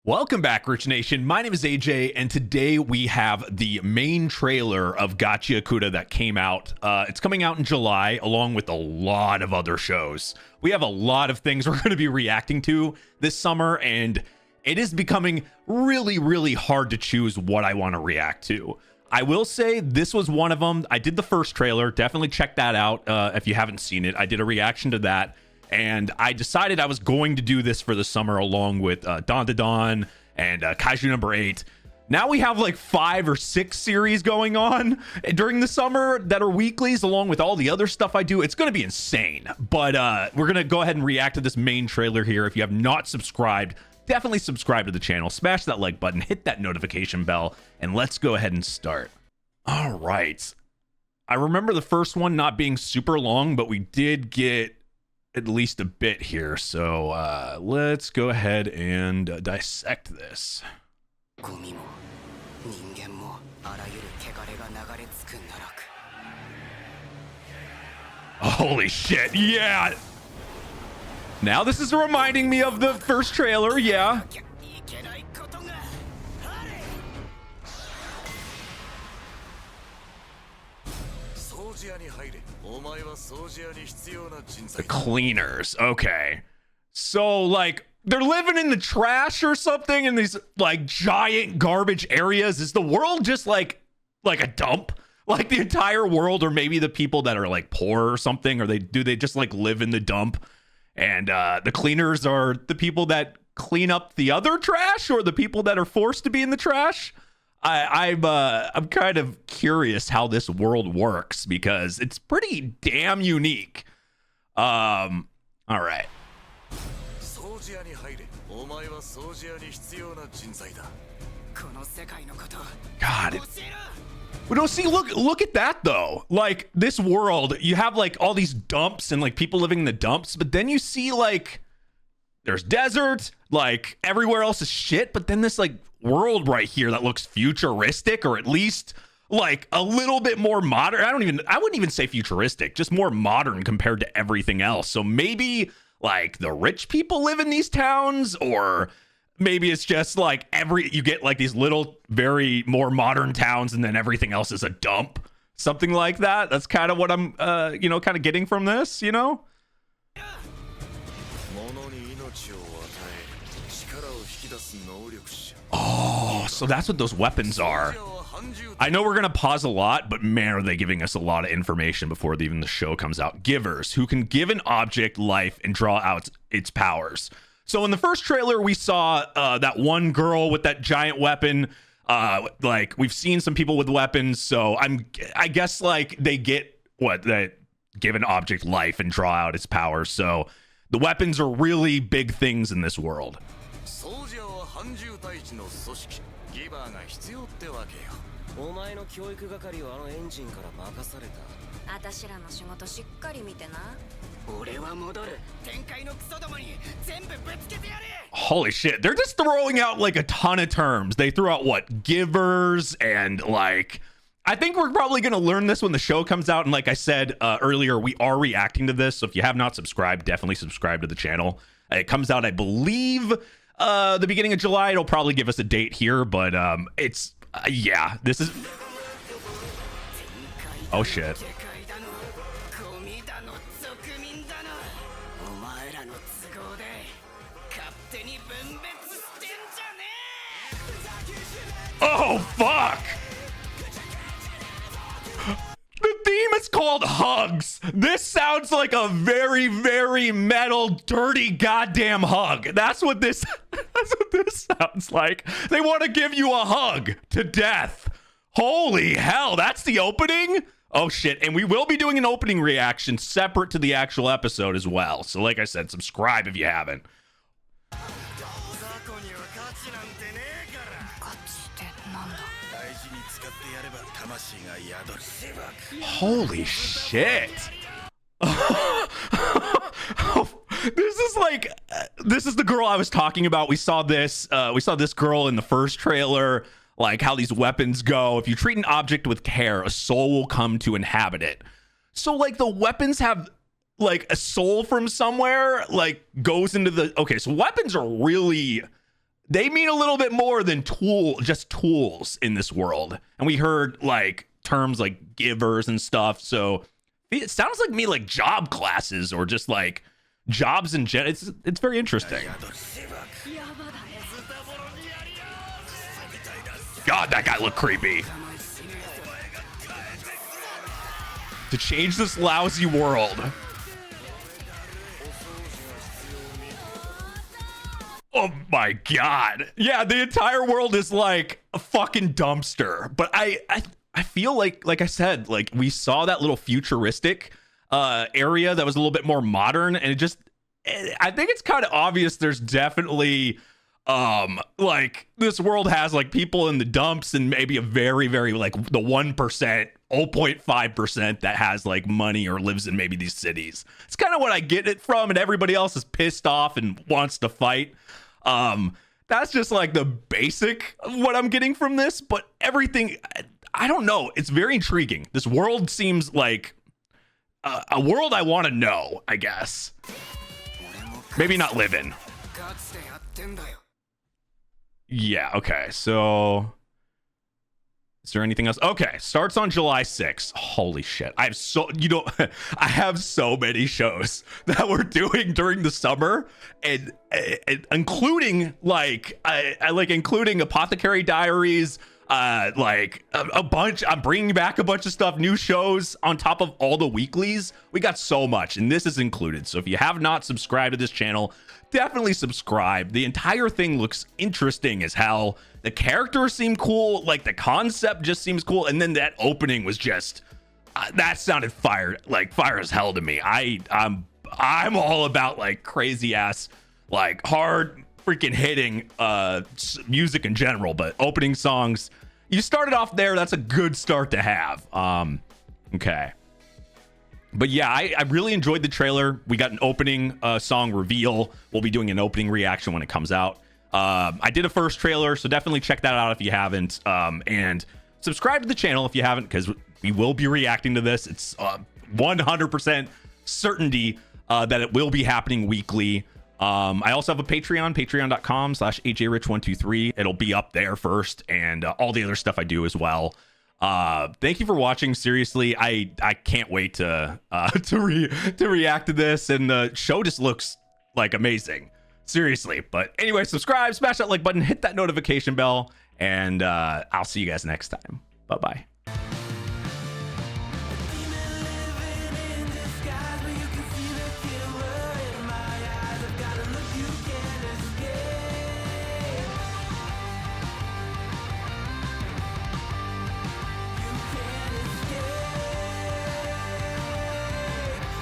Welcome back, Rich Nation. My name is AJ, and today we have the main trailer of Gachiakuta that came out. It's coming out in July, along with a lot of other shows. We have a lot of things we're going to be reacting to this summer, and it is becoming really, really hard to choose what I want to react to. I will say this was one of them. I did the first trailer. Definitely check that out if you haven't seen it. I did a reaction to that. And I decided I was going to do this for the summer along with Dawn to Dawn and Kaiju number 8. Now we have like 5 or 6 series going on during the summer that are weeklies along with all the other stuff I do. It's going to be insane. But we're going to go ahead and react to this main trailer here. If you have not subscribed, definitely subscribe to the channel. Smash that like button, hit that notification bell, and let's go ahead and start. All right. I remember the first one not being super long, but we did get at least a bit here, so let's go ahead and dissect this. Holy shit, yeah! Now this is reminding me of the first trailer, yeah. The cleaners, okay. So like they're living in the trash or something in these like giant garbage areas. Is the world just like a dump? Like the entire world, or maybe the people that are like poor or something, or do they just like live in the dump? And the cleaners are the people that clean up the other trash, or the people that are forced to be in the trash? I'm kind of curious how this world works because it's pretty damn unique. All right. God. We don't see. Look at that though. Like this world, you have like all these dumps and like people living in the dumps, but then you see like there's desert, like everywhere else is shit, but then this like world right here that looks futuristic, or at least like a little bit more modern. I wouldn't even say futuristic, just more modern compared to everything else. So maybe like the rich people live in these towns, or maybe it's just like you get like these little very more modern towns and then everything else is a dump, something like that. That's kind of what I'm kind of getting from this, you know. Oh, so that's what those weapons are. I know we're going to pause a lot, but man, are they giving us a lot of information before even the show comes out. Givers, who can give an object life and draw out its powers. So in the first trailer, we saw that one girl with that giant weapon. Like we've seen some people with weapons. So I guess like they get that give an object life and draw out its powers. So the weapons are really big things in this world. Holy shit, they're just throwing out like a ton of terms. They threw out what? Givers, and like I think we're probably going to learn this when the show comes out. And like I said earlier, we are reacting to this. So if you have not subscribed, definitely subscribe to the channel. It comes out, I believe, the beginning of July. It'll probably give us a date here, but it's yeah, this is. Oh shit. Oh fuck. The theme is called Hugs. This sounds like a very, very metal, dirty goddamn hug. That's what this sounds like. They want to give you a hug to death. Holy hell, that's the opening? Oh shit, and we will be doing an opening reaction separate to the actual episode as well. So like I said, subscribe if you haven't. Holy shit. This is the girl I was talking about. We saw this girl in the first trailer, like how these weapons go. If you treat an object with care, a soul will come to inhabit it. So like the weapons have like a soul from somewhere, like goes into the, okay, so weapons are really, they mean a little bit more than just tools in this world. And we heard like terms like givers and stuff. So it sounds like me like job classes or just like jobs in general. It's very interesting. God, that guy looked creepy. To change this lousy world. Oh my God. Yeah, the entire world is like a fucking dumpster. But I feel like I said, like we saw that little futuristic area that was a little bit more modern, and I think it's kind of obvious there's definitely like this world has like people in the dumps and maybe a very, very like the 1%, 0.5% that has like money or lives in maybe these cities. It's kind of what I get it from, and everybody else is pissed off and wants to fight. That's just like the basic of what I'm getting from this, but everything, I don't know. It's very intriguing. This world seems like a world I want to know, I guess. Maybe not live in. Yeah, okay. So is there anything else? Okay, starts on July 6th. Holy shit. I have I have so many shows that we're doing during the summer, and including like including Apothecary Diaries, like a bunch. I'm bringing back a bunch of stuff, new shows on top of all the weeklies. We got so much, and this is included. So if you have not subscribed to this channel, definitely subscribe. The entire thing looks interesting as hell. The characters seem cool, like the concept just seems cool, and then that opening was just that sounded fire as hell to me. I'm all about like crazy ass, like hard freaking hitting music in general, but opening songs, you started off there, that's a good start to have. Okay. But yeah, I really enjoyed the trailer. We got an opening song reveal. We'll be doing an opening reaction when it comes out. I did a first trailer, so definitely check that out if you haven't. And subscribe to the channel if you haven't, because we will be reacting to this. It's 100% certainty that it will be happening weekly. I also have a Patreon, patreon.com/ajrich123. It'll be up there first, and all the other stuff I do as well. Thank you for watching. Seriously, I can't wait to react to this, and the show just looks like amazing. Seriously. But anyway, subscribe, smash that like button, hit that notification bell, and I'll see you guys next time. Bye-bye.